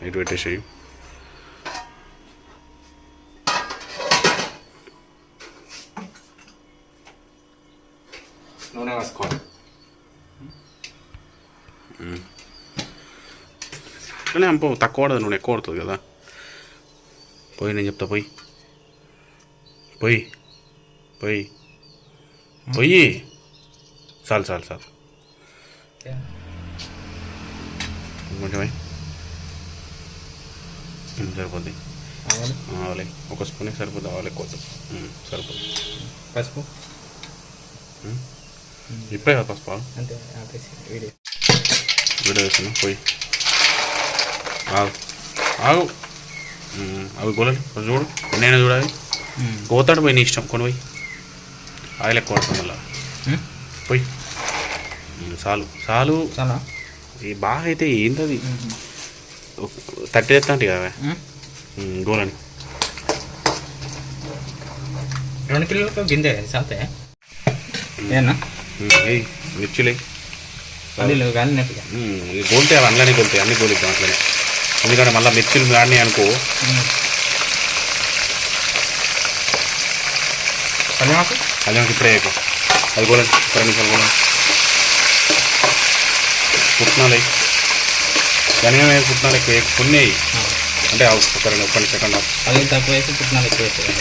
ఇటు పెట్టేసేయి. నూనె వేసుకోవాలి. అట్లనే అంప తక్కువ పడదు, నూనె ఎక్కువ పడుతుంది కదా. పోయి నేను చెప్తా, పోయి పోయి పోయి పోయి చాలు చాలు చాలు కొంచెమే సరిపోద్ది. ఆవలే ఒక స్పూన్ సరిపోద్ది, ఆవలే ఎక్కువ సరిపోద్ది. పసుపు ఇప్పుడే కదా పసుపు అంటే వీడియో వేస్తున్నా. పోయి ఆగు ఆగు అవి గోలలు కొంచెం చూడు, ఎన్నైనా చూడాలి. గోతాడు పోయి నీ ఇష్టం, కొని పోయి ఆయిల్ ఎక్కువ పడుతుంది మళ్ళా. పోయి చాలు చాలు. ఈ బాగా అయితే ఏంటది 30 ఎత్తాంటి కదా గోలని. 2 కిలోలకు గింజ చాలుతాయా? ఏనా మిర్చిలే కాలినట్టుగా గోలితే అవి అందులోనే గోలుతాయి, అన్ని గోలిద్దాం అట్లనే. ఎందుకంటే మళ్ళీ మిర్చిలు కానీ అనుకో కళ్యాణకి ఇప్పుడే అది గోలండి. 2 నిమిషాలు గోలండి. పుట్నాలు ధనియా పుట్నాలు ఎక్కువ కొన్ని అంటే ఒక 1 సెకండ్ అది తక్కువ వేసి పుట్నాలు ఎక్కువ వేస్తాయి.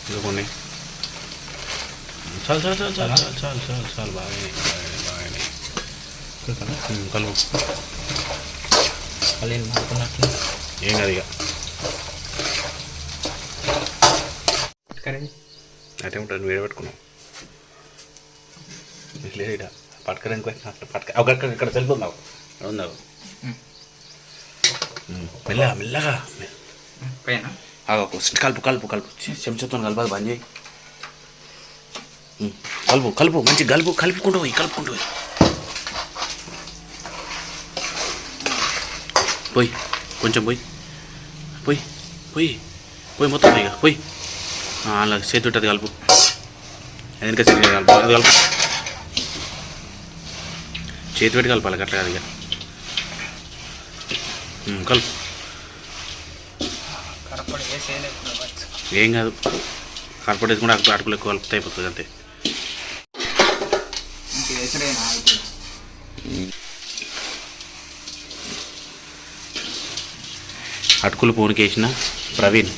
ఇంకా కొన్ని చాలు చాలు చాలు చాలు చాలు చాలు చాలు బాగానే బాగానే కలుపు. మారుకున్నట్లు ఏం కాదు ఇక అటే ఉంటుంది. నువ్వు వేడబెట్టుకున్నావు లేదు ఇక పట్టుకడానికి అట్లా పట్టుక ఇక్కడ తెలుపుందావు ఉందావు మెల్లగా మెల్లగా పైన కలుపు కలుపు కలుపు చెంచాతో కలపాలి, బంద్ చేయి. కలుపు కలుపు మంచి కలుపుకుంటూ పోయి పోయి కొంచెం పోయి మొత్తం పోయి పోయి అలా చేతి ఉంటుంది కలుపు. ఎందుక చేతి కలుపు, అది కలుపు చేతి పెట్టి కలపాలి అట్లా కాదు ఇక కలుపు. ఏం కాదు, కరపడి వేసుకుంటే అటుకులు ఎక్కువ కలుపుతా అయిపోతుంది అంతే. అటుకులు పోనికేసిన ప్రవీణ్